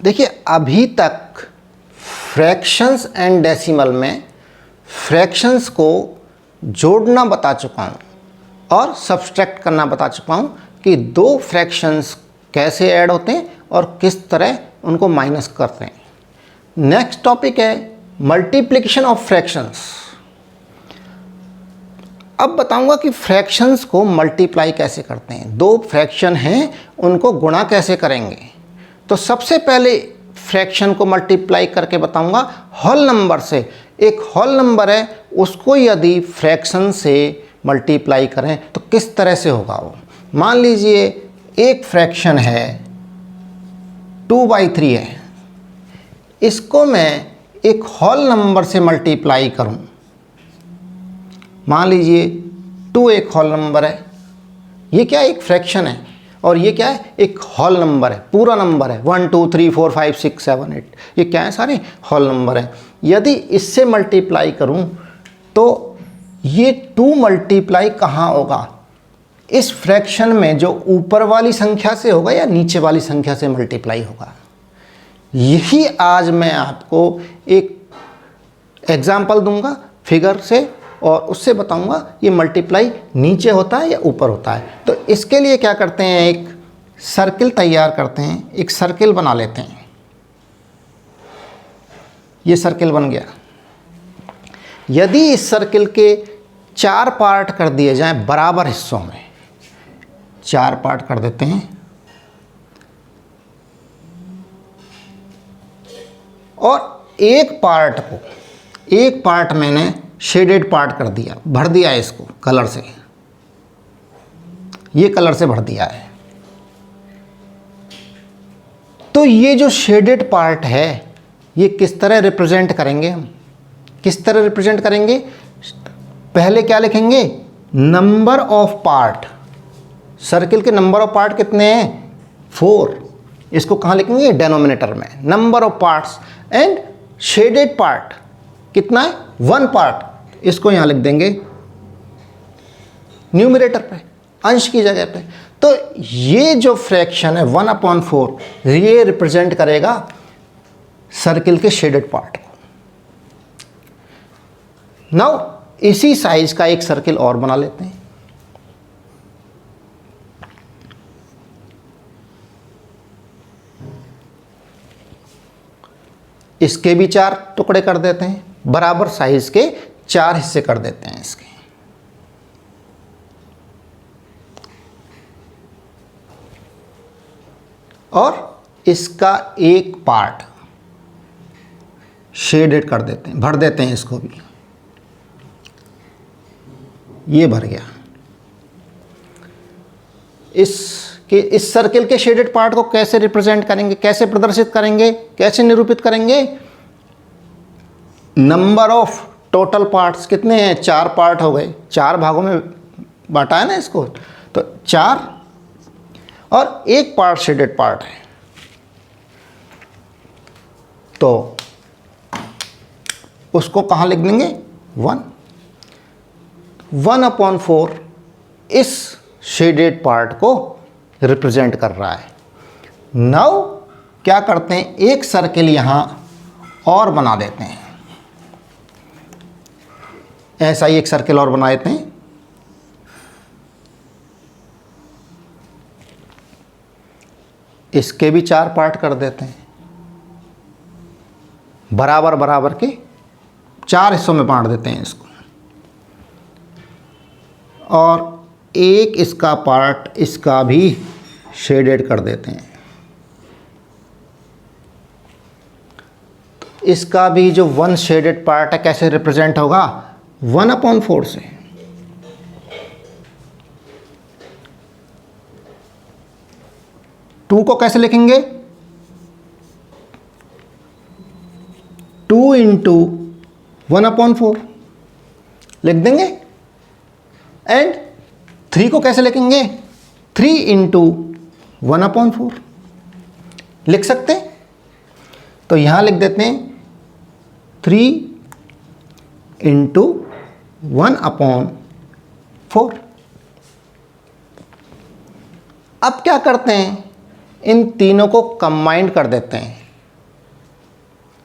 देखिए अभी तक फ्रैक्शंस एंड डेसिमल में फ्रैक्शंस को जोड़ना बता चुका हूँ और सब्सट्रैक्ट करना बता चुका हूँ कि दो फ्रैक्शंस कैसे ऐड होते हैं और किस तरह उनको माइनस करते हैं। नेक्स्ट टॉपिक है मल्टीप्लिकेशन ऑफ फ्रैक्शंस। अब बताऊंगा कि फ्रैक्शंस को मल्टीप्लाई कैसे करते हैं। दो फ्रैक्शन हैं, उनको गुणा कैसे करेंगे। तो सबसे पहले फ्रैक्शन को मल्टीप्लाई करके बताऊंगा होल नंबर से। एक होल नंबर है, उसको यदि फ्रैक्शन से मल्टीप्लाई करें तो किस तरह से होगा वो। मान लीजिए एक फ्रैक्शन है 2/3 है, इसको मैं एक होल नंबर से मल्टीप्लाई करूं। मान लीजिए 2 एक होल नंबर है, ये क्या एक फ्रैक्शन है और ये क्या है एक होल नंबर है, पूरा नंबर है 1 2 3 4 5 6 7 8, ये क्या है सारे होल नंबर है। यदि इससे मल्टीप्लाई करूं तो ये 2 मल्टीप्लाई कहाँ होगा, इस फ्रैक्शन में जो ऊपर वाली संख्या से होगा या नीचे वाली संख्या से मल्टीप्लाई होगा। यही आज मैं आपको एक एग्जाम्पल दूंगा फिगर से और उससे बताऊंगा ये मल्टीप्लाई नीचे होता है या ऊपर होता है। तो इसके लिए क्या करते हैं, एक सर्किल तैयार करते हैं, एक सर्किल बना लेते हैं। ये सर्किल बन गया। यदि इस सर्किल के 4 पार्ट कर दिए जाएं बराबर हिस्सों में, 4 पार्ट कर देते हैं और एक पार्ट मैंने शेडेड पार्ट कर दिया, भर दिया है इसको कलर से, ये कलर से भर दिया है। तो ये जो शेडेड पार्ट है ये किस तरह रिप्रेजेंट करेंगे हम, किस तरह रिप्रेजेंट करेंगे। पहले क्या लिखेंगे, नंबर ऑफ पार्ट। सर्किल के नंबर ऑफ पार्ट कितने हैं, 4। इसको कहाँ लिखेंगे, डेनोमिनेटर में, number of parts. And shaded part कितना है, 1 पार्ट, इसको यहाँ लिख देंगे न्यूमरेटर पे, अंश की जगह पे। तो ये जो फ्रैक्शन है 1/4 ये रिप्रेजेंट करेगा सर्किल के शेडेड पार्ट को। नाउ इसी साइज का एक सर्किल और बना लेते हैं। इसके भी 4 टुकड़े कर देते हैं, बराबर साइज के 4 हिस्से कर देते हैं इसके। और इसका एक पार्ट शेडेड कर देते हैं, भर देते हैं इसको भी, ये भर गया। इस सर्किल के शेडेड पार्ट को कैसे रिप्रेजेंट करेंगे, कैसे प्रदर्शित करेंगे, कैसे निरूपित करेंगे। नंबर ऑफ टोटल पार्ट्स कितने हैं, 4 पार्ट हो गए, 4 भागों में बांटा है ना इसको, तो 4 और एक पार्ट शेडेड पार्ट है। तो उसको कहाँ लिख देंगे, 1/4 इस शेडेड पार्ट को रिप्रेजेंट कर रहा है। नाउ क्या करते हैं, एक सर्किल यहां और बना देते हैं, ऐसा ही एक सर्किल और बना देते हैं। इसके भी 4 पार्ट कर देते हैं, बराबर बराबर के 4 हिस्सों में बांट देते हैं इसको। और एक इसका पार्ट इसका भी शेडेड कर देते हैं। इसका भी जो 1 शेडेड पार्ट है कैसे रिप्रेजेंट होगा, 1/4 से। टू को कैसे लिखेंगे, 2 × 1/4 लिख देंगे। एंड 3 को कैसे लिखेंगे, 3 × 1/4 लिख सकते हैं। तो यहां लिख देते हैं 3 × 1/4। अब क्या करते हैं, इन तीनों को कंबाइंड कर देते हैं,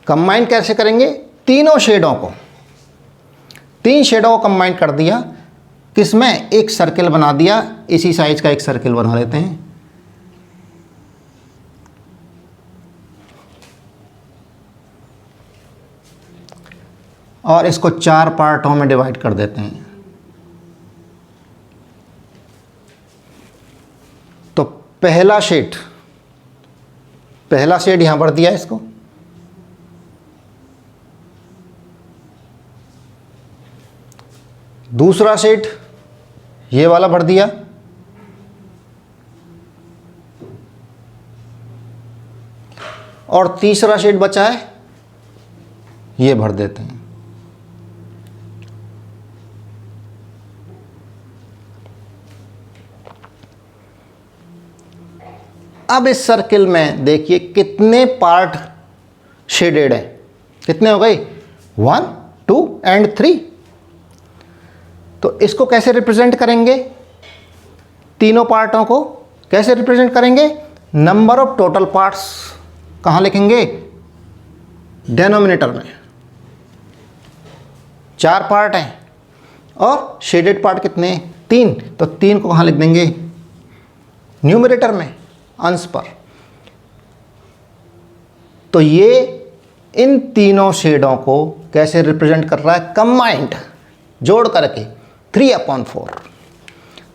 कंबाइन कैसे करेंगे? तीनों शेडों को, 3 शेडों को कंबाइन कर दिया, किसमें? एक सर्किल बना दिया, इसी साइज का एक सर्किल बना लेते हैं। और इसको 4 पार्टों में डिवाइड कर देते हैं। तो पहला शेड यहां पर दिया इसको, दूसरा शेड ये वाला भर दिया, और तीसरा शेड बचा है ये भर देते हैं। अब इस सर्किल में देखिए कितने पार्ट शेडेड है, कितने हो गए? 1, 2 एंड 3। तो इसको कैसे रिप्रेजेंट करेंगे? तीनों पार्टों को कैसे रिप्रेजेंट करेंगे? नंबर ऑफ टोटल पार्ट्स कहाँ लिखेंगे? डेनोमिनेटर में। 4 पार्ट हैं और शेडेड पार्ट कितने हैं? 3। तो 3 को कहाँ लिख देंगे? न्यूमरेटर में, अंश पर। तो ये इन तीनों शेडों को कैसे रिप्रेजेंट कर रहा है? कंबाइंड, जोड़ करके 3/4।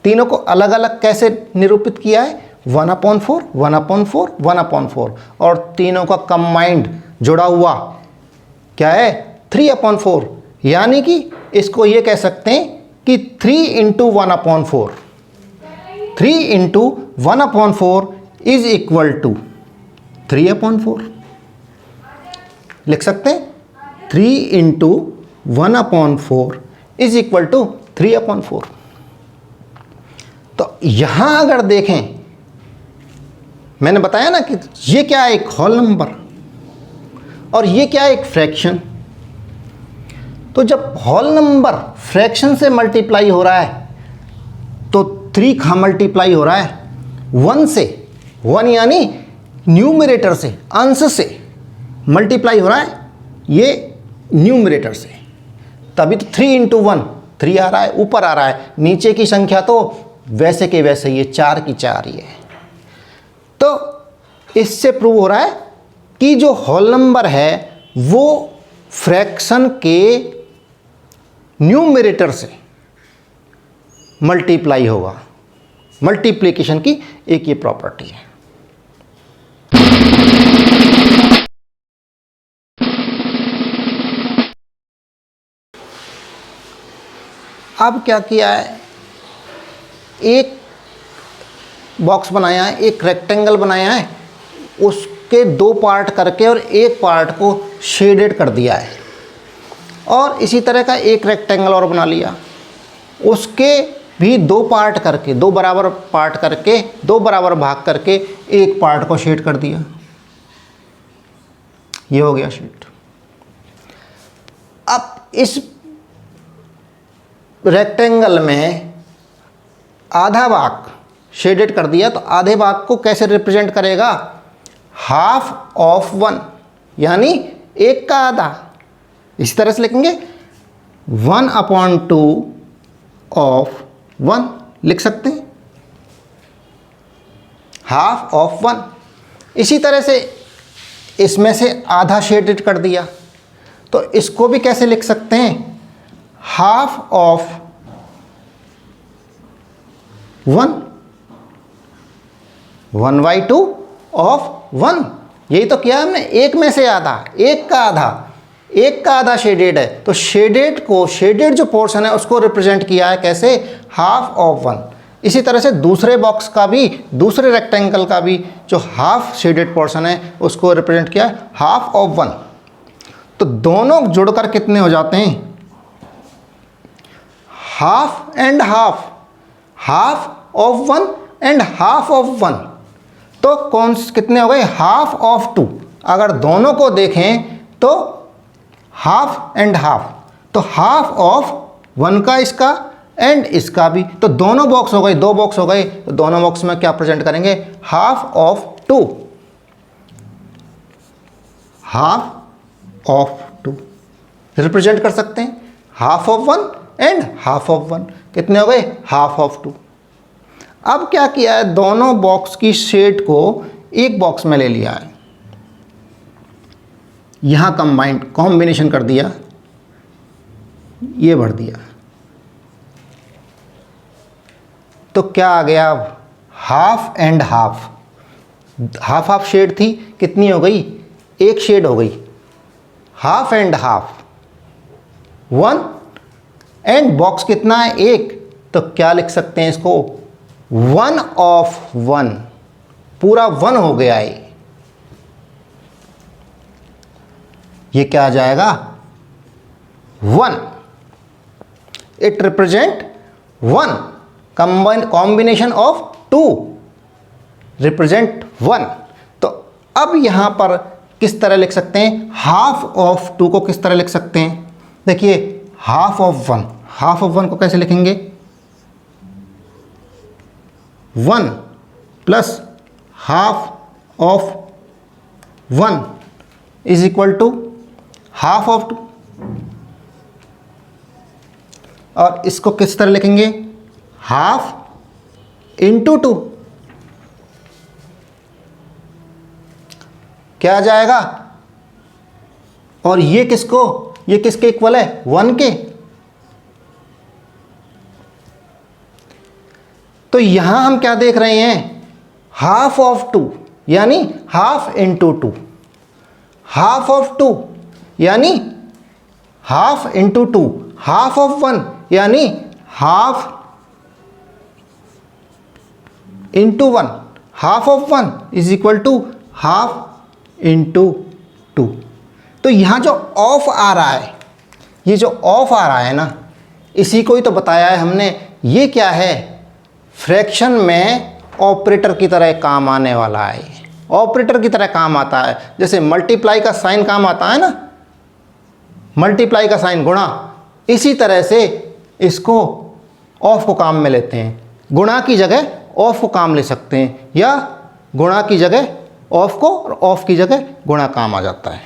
तीनों को अलग अलग कैसे निरूपित किया है? 1/4, 1/4, 1/4। और तीनों का कंबाइंड जुड़ा हुआ क्या है? 3/4। यानी कि इसको ये कह सकते हैं कि 3 × 1/4, 3 × 1/4 इज इक्वल टू 3/4। लिख सकते हैं 3 × 1/4 इज इक्वल टू 3/4। तो यहां अगर देखें, मैंने बताया ना कि ये क्या है? एक होल नंबर, और ये क्या है? एक फ्रैक्शन। तो जब होल नंबर फ्रैक्शन से मल्टीप्लाई हो रहा है तो 3 का मल्टीप्लाई हो रहा है 1 से, 1 यानी न्यूमरेटर से, अंश से मल्टीप्लाई हो रहा है ये न्यूमरेटर से, तभी तो 3 × 1 3 आ रहा है, ऊपर आ रहा है। नीचे की संख्या तो वैसे के वैसे ही है, 4 की 4 ही है। तो इससे प्रूव हो रहा है कि जो होल नंबर है वो फ्रैक्शन के न्यूमरेटर से मल्टीप्लाई होगा। मल्टीप्लिकेशन की एक ये प्रॉपर्टी है। अब क्या किया है? एक बॉक्स बनाया है, एक रेक्टेंगल बनाया है, उसके 2 पार्ट करके और एक पार्ट को शेडेड कर दिया है। और इसी तरह का एक रेक्टेंगल और बना लिया, उसके भी 2 पार्ट करके, 2 बराबर पार्ट करके, 2 बराबर भाग करके एक पार्ट को शेड कर दिया। ये हो गया शेड। अब इस रेक्टेंगल में आधा भाग शेडेड कर दिया, तो आधे भाग को कैसे रिप्रेजेंट करेगा? 1/2, यानी 1 का आधा। इस तरह से लिखेंगे 1/2 ऑफ 1 लिख सकते हैं, 1/2 इसी तरह से इसमें से आधा शेडेड कर दिया, तो इसको भी कैसे लिख सकते हैं? 1/2 1/2 ऑफ 1। यही तो किया हमने, एक में से आधा, एक का आधा शेडेड है, तो शेडेड जो पोर्शन है उसको रिप्रेजेंट किया है कैसे? 1/2। इसी तरह से दूसरे बॉक्स का भी, दूसरे रेक्टेंगल का भी जो हाफ शेडेड पोर्शन है उसको रिप्रेजेंट किया है 1/2। तो दोनों जुड़कर कितने हो जाते हैं? 1/2 and 1/2, 1/2 and 1/2। तो कितने हो गए? 1/2। अगर दोनों को देखें तो 1/2 and 1/2, तो 1/2 का इसका एंड इसका भी, तो दोनों बॉक्स हो गए, 2 बॉक्स हो गए। तो दोनों बॉक्स में क्या प्रेजेंट करेंगे? 1/2 of 2, 1/2 ऑफ 2 रिप्रेजेंट कर सकते हैं, half of 1 and half of 1 कितने हो गए, हाफ ऑफ 2। अब क्या किया है, दोनों बॉक्स की शेड को एक बॉक्स में ले लिया है, यहां कॉम्बिनेशन कर दिया, ये भर दिया, तो क्या आ गया, अब half and half, half half shade थी, कितनी हो गई, एक शेड हो गई, half and half 1 and box कितना है, एक, तो क्या लिख सकते हैं इसको, 1 ऑफ 1, पूरा 1 हो गया है, ये क्या आ जाएगा, 1, it represent 1, combination of 2 represent 1। तो अब यहां पर किस तरह लिख सकते हैं, हाफ ऑफ 2 को किस तरह लिख सकते हैं, देखिए हाफ ऑफ 1, हाफ ऑफ 1 को कैसे लिखेंगे, 1 plus half of 1 is equal to half of 2, और इसको किस तरह लिखेंगे, हाफ इंटू 2, क्या आ जाएगा, और ये किसको, ये किसके इक्वल है, 1 के। तो यहां हम क्या देख रहे हैं, हाफ ऑफ 2 यानी हाफ इंटू 2, हाफ ऑफ 2 यानी हाफ इंटू 2, हाफ ऑफ 1 यानी half into 1, half of 1 is equal to half into 2। तो यहाँ जो ऑफ आ रहा है, ये जो ऑफ आ रहा है ना, इसी को ही तो बताया है हमने, ये क्या है, फ्रैक्शन में ऑपरेटर की तरह काम आने वाला है, ऑपरेटर की तरह काम आता है, जैसे मल्टीप्लाई का साइन काम आता है ना, मल्टीप्लाई का साइन गुणा, इसी तरह से इसको ऑफ को काम में लेते हैं, गुणा की जगह ऑफ को काम ले सकते हैं, या गुणा की जगह ऑफ को और ऑफ की जगह गुणा काम आ जाता है।